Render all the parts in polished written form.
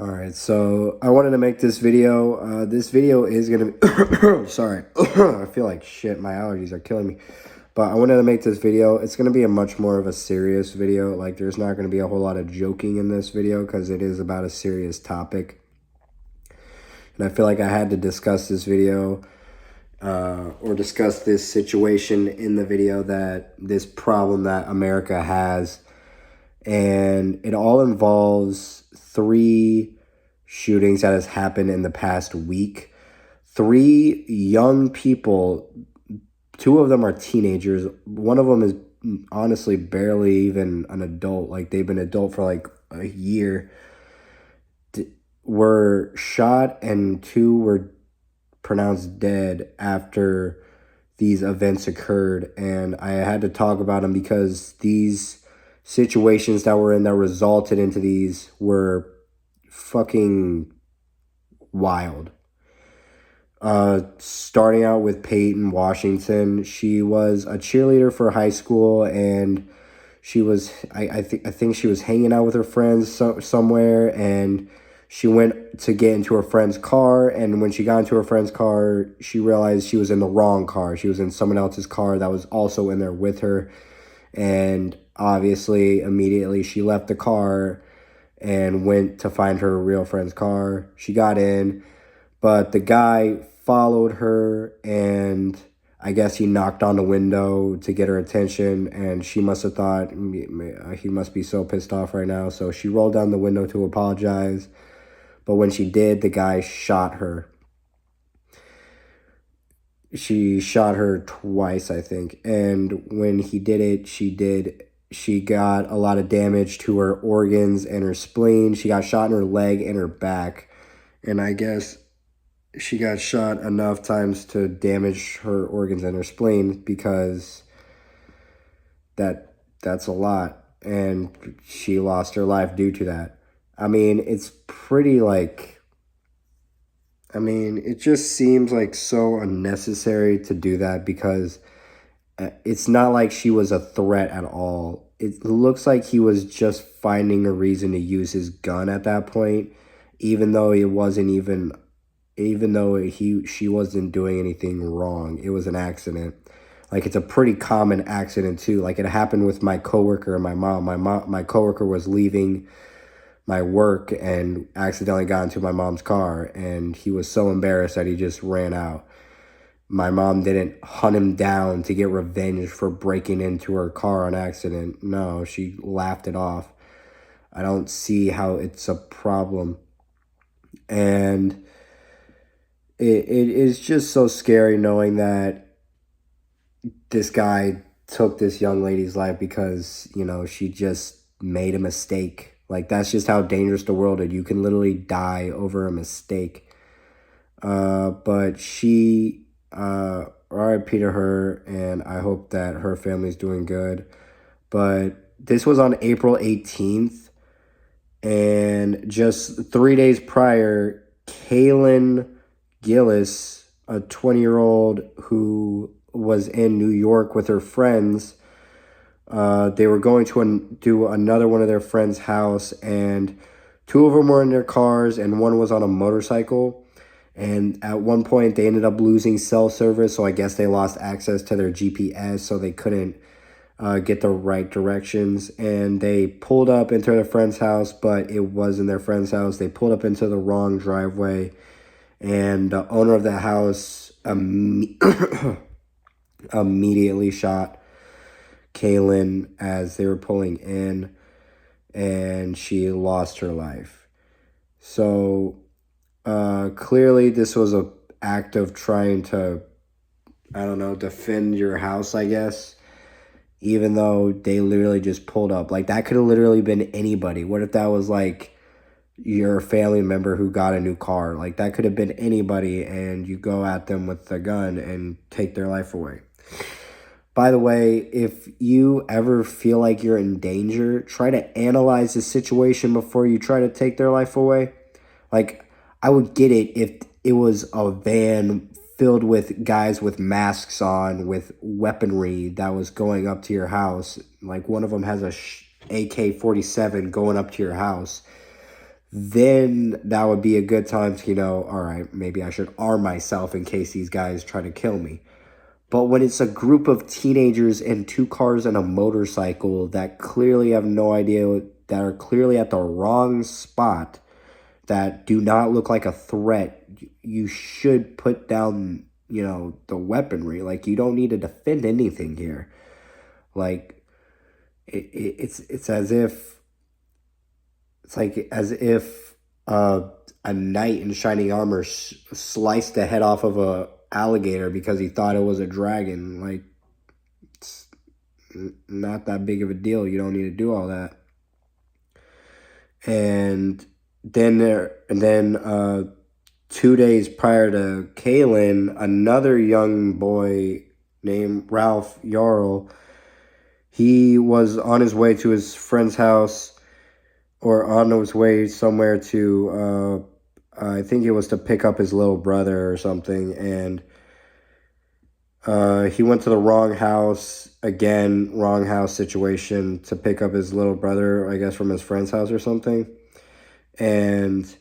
All right, so I wanted to make this video. This video is gonna be sorry, I feel like shit. My allergies are killing me. But I wanted to make this video. It's gonna be a much more of a serious video. Like, there's not gonna be a whole lot of joking in this video because it is about a serious topic. And I feel like I had to discuss this video or discuss this situation in the video, that this problem that America has, and it all involves three shootings that has happened in the past week. Three young people, two of them are teenagers. One of them is honestly barely even an adult. Like, they've been adult for like a year. Were shot, and two were pronounced dead after these events occurred. And I had to talk about them because these situations that were in that resulted into these were fucking wild. Starting out with Peyton Washington. She was a cheerleader for high school, and she was I think she was hanging out with her friends somewhere, and she went to get into her friend's car, and when she got into her friend's car, she realized she was in the wrong car. She was in someone else's car that was also in there with her, and obviously immediately she left the car and went to find her real friend's car. She got in, but the guy followed her, and I guess he knocked on the window to get her attention, and she must have thought he must be so pissed off right now. So she rolled down the window to apologize. But when she did, the guy shot her. She shot her twice, I think. And when he did it, she got a lot of damage to her organs and her spleen. She got shot in her leg and her back. And I guess she got shot enough times to damage her organs and her spleen, because that's a lot. And she lost her life due to that. I mean, it's pretty like, it just seems like so unnecessary to do that, because it's not like she was a threat at all. It looks like he was just finding a reason to use his gun at that point, even though she wasn't doing anything wrong. It was an accident. Like, it's a pretty common accident too. Like, it happened with my coworker and my mom. My coworker was leaving my work and accidentally got into my mom's car, and he was so embarrassed that he just ran out. My mom didn't hunt him down to get revenge for breaking into her car on accident. No, she laughed it off. I don't see how it's a problem. And it is just so scary knowing that this guy took this young lady's life because, she just made a mistake. Like, that's just how dangerous the world is. You can literally die over a mistake. But she, RIP to her, and I hope that her family's doing good. But this was on April 18th, and just 3 days prior, Kaylin Gillis, a 20-year-old who was in New York with her friends, they were going to do another one of their friends' house, and two of them were in their cars, and one was on a motorcycle. And at one point, they ended up losing cell service, so I guess they lost access to their GPS, so they couldn't get the right directions. And they pulled up into their friend's house, but it wasn't their friend's house. They pulled up into the wrong driveway, and the owner of the house immediately shot Kaylin as they were pulling in, and she lost her life. So clearly this was a act of trying to, I don't know, defend your house, I guess, even though they literally just pulled up. Like, that could have literally been anybody. What if that was like your family member who got a new car? Like, that could have been anybody, and you go at them with a gun and take their life away. By the way, if you ever feel like you're in danger, try to analyze the situation before you try to take their life away. Like, I would get it if it was a van filled with guys with masks on, with weaponry that was going up to your house. Like, one of them has a AK-47 going up to your house. then that would be a good time to, all right, maybe I should arm myself in case these guys try to kill me. But when it's a group of teenagers in 2 cars and a motorcycle that clearly have no idea, that are clearly at the wrong spot, that do not look like a threat, you should put down, the weaponry. Like, you don't need to defend anything here. Like, it's as if it's like as if a knight in shining armor sliced the head off of a alligator because he thought it was a dragon. Like, it's not that big of a deal. You don't need to do all that. And then 2 days prior to Kalen, another young boy named Ralph Yarl, he was on his way to his friend's house, or on his way somewhere to, I think it was to pick up his little brother or something, and he went to the wrong house, again, wrong house situation, to pick up his little brother, I guess from his friend's house or something, and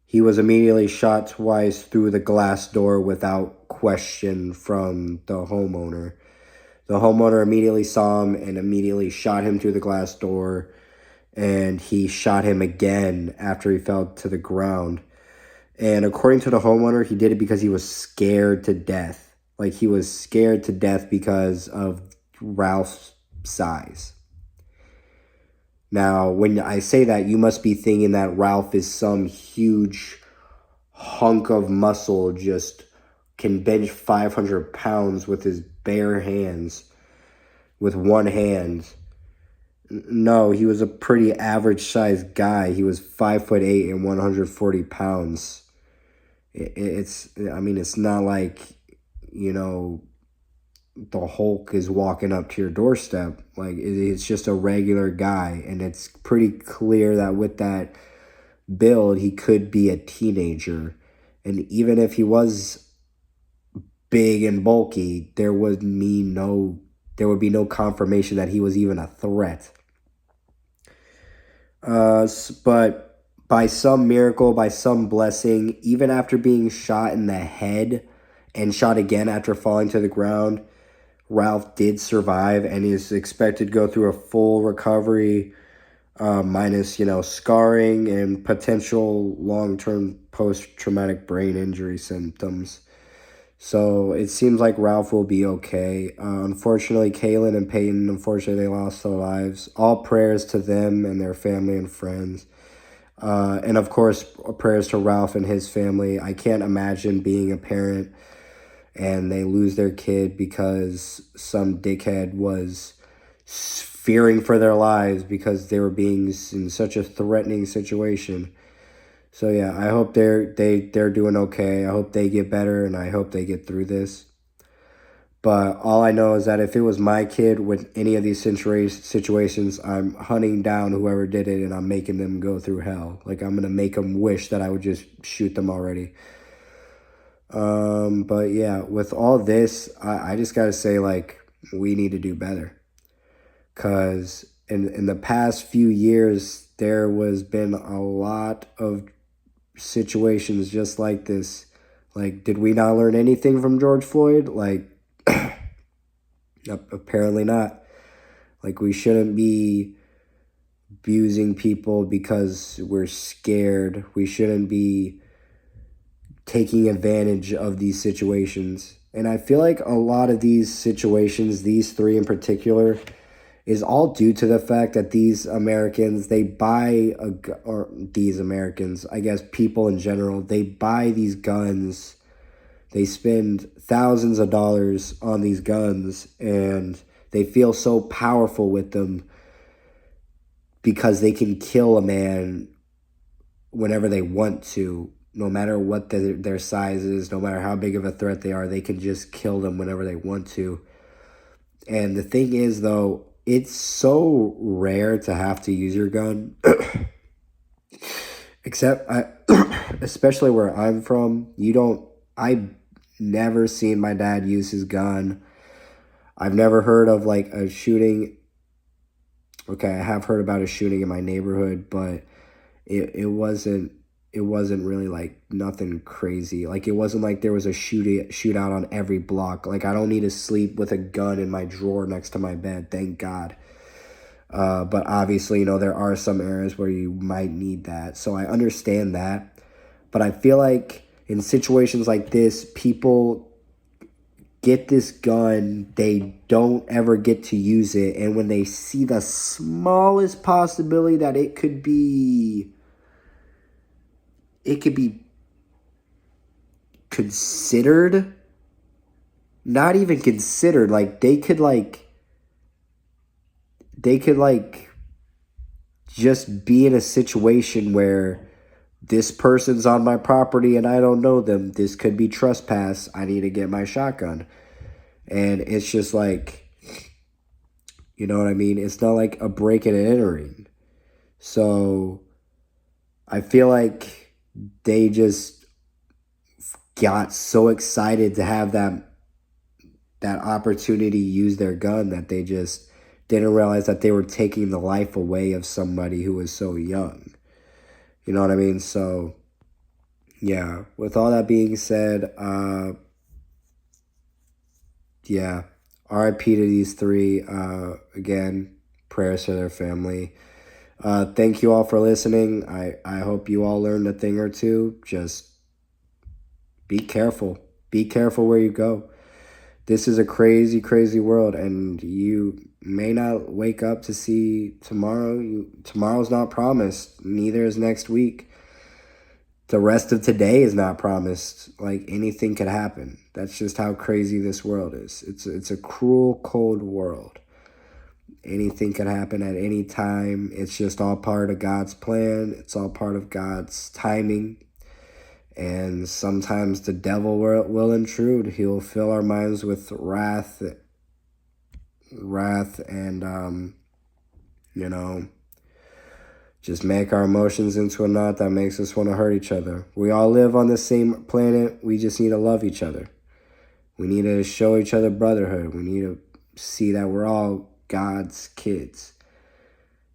he was immediately shot twice through the glass door without question from the homeowner. The homeowner immediately saw him and immediately shot him through the glass door, and he shot him again after he fell to the ground. And according to the homeowner, he did it because he was scared to death. Like, he was scared to death because of Ralph's size. Now, when I say that, you must be thinking that Ralph is some huge hunk of muscle, just can bench 500 pounds with his bare hands, with one hand. No, he was a pretty average-sized guy. He was 5'8" and 140 pounds. It's not like, the Hulk is walking up to your doorstep. Like, it's just a regular guy, and it's pretty clear that with that build, he could be a teenager. And even if he was big and bulky, there would be no confirmation that he was even a threat. But by some miracle, by some blessing, even after being shot in the head and shot again after falling to the ground, Ralph did survive and is expected to go through a full recovery, minus, scarring and potential long-term post-traumatic brain injury symptoms. So it seems like Ralph will be okay. Unfortunately, Kaylin and Peyton, they lost their lives. All prayers to them and their family and friends. And of course, prayers to Ralph and his family. I can't imagine being a parent and they lose their kid because some dickhead was fearing for their lives because they were being in such a threatening situation. So yeah, I hope they're doing okay. I hope they get better, and I hope they get through this. But all I know is that if it was my kid with any of these situations, I'm hunting down whoever did it, and I'm making them go through hell. Like, I'm gonna make them wish that I would just shoot them already. But yeah, with all this, I just gotta say, like, we need to do better. Cause in the past few years, there was been a lot of situations just like this. Like, did we not learn anything from George Floyd? Like, apparently not. Like, we shouldn't be abusing people because we're scared. We shouldn't be taking advantage of these situations. And I feel like a lot of these situations, these three in particular, is all due to the fact that these Americans, these Americans, I guess people in general, they buy these guns, they spend thousands of dollars on these guns, and they feel so powerful with them because they can kill a man whenever they want to, no matter what their size is, no matter how big of a threat they are, they can just kill them whenever they want to. And the thing is, though, it's so rare to have to use your gun. Except, especially where I'm from, I've never seen my dad use his gun. I've never heard of, like, a shooting. Okay, I have heard about a shooting in my neighborhood, but it wasn't really like nothing crazy. Like it wasn't like there was a shootout on every block. Like I don't need to sleep with a gun in my drawer next to my bed, thank God. But obviously, there are some areas where you might need that. So I understand that. But I feel like in situations like this, people get this gun, they don't ever get to use it. And when they see the smallest possibility that it could be considered, not even considered, like they could just be in a situation where this person's on my property and I don't know them. This could be trespass. I need to get my shotgun. And it's just like, you know what I mean? It's not like a breaking and entering. So I feel like they just got so excited to have that opportunity to use their gun that they just didn't realize that they were taking the life away of somebody who was so young. You know what I mean? So yeah, with all that being said, yeah, RIP to these three. Again, prayers to their family. Thank you all for listening. I hope you all learned a thing or two. Just be careful. Be careful where you go. This is a crazy, crazy world, and you may not wake up to see tomorrow. Tomorrow's not promised. Neither is next week. The rest of today is not promised. Like anything could happen. That's just how crazy this world is. It's a cruel, cold world. Anything could happen at any time. It's just all part of God's plan. It's all part of God's timing. And sometimes the devil will intrude. He'll fill our minds with wrath and, just make our emotions into a knot that makes us want to hurt each other. We all live on the same planet. We just need to love each other. We need to show each other brotherhood. We need to see that we're all God's kids.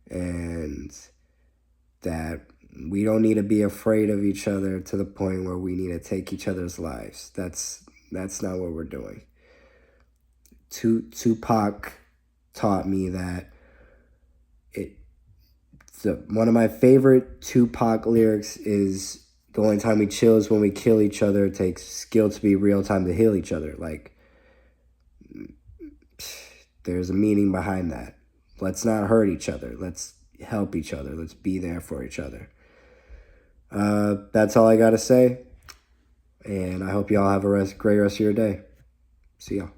And that we don't need to be afraid of each other to the point where we need to take each other's lives. That's not what we're doing. Tupac taught me that one of my favorite Tupac lyrics is, the only time we chill is when we kill each other. It takes skill to be real, time to heal each other. Like, there's a meaning behind that. Let's not hurt each other. Let's help each other. Let's be there for each other. That's all I got to say. And I hope you all have a great rest of your day. See y'all.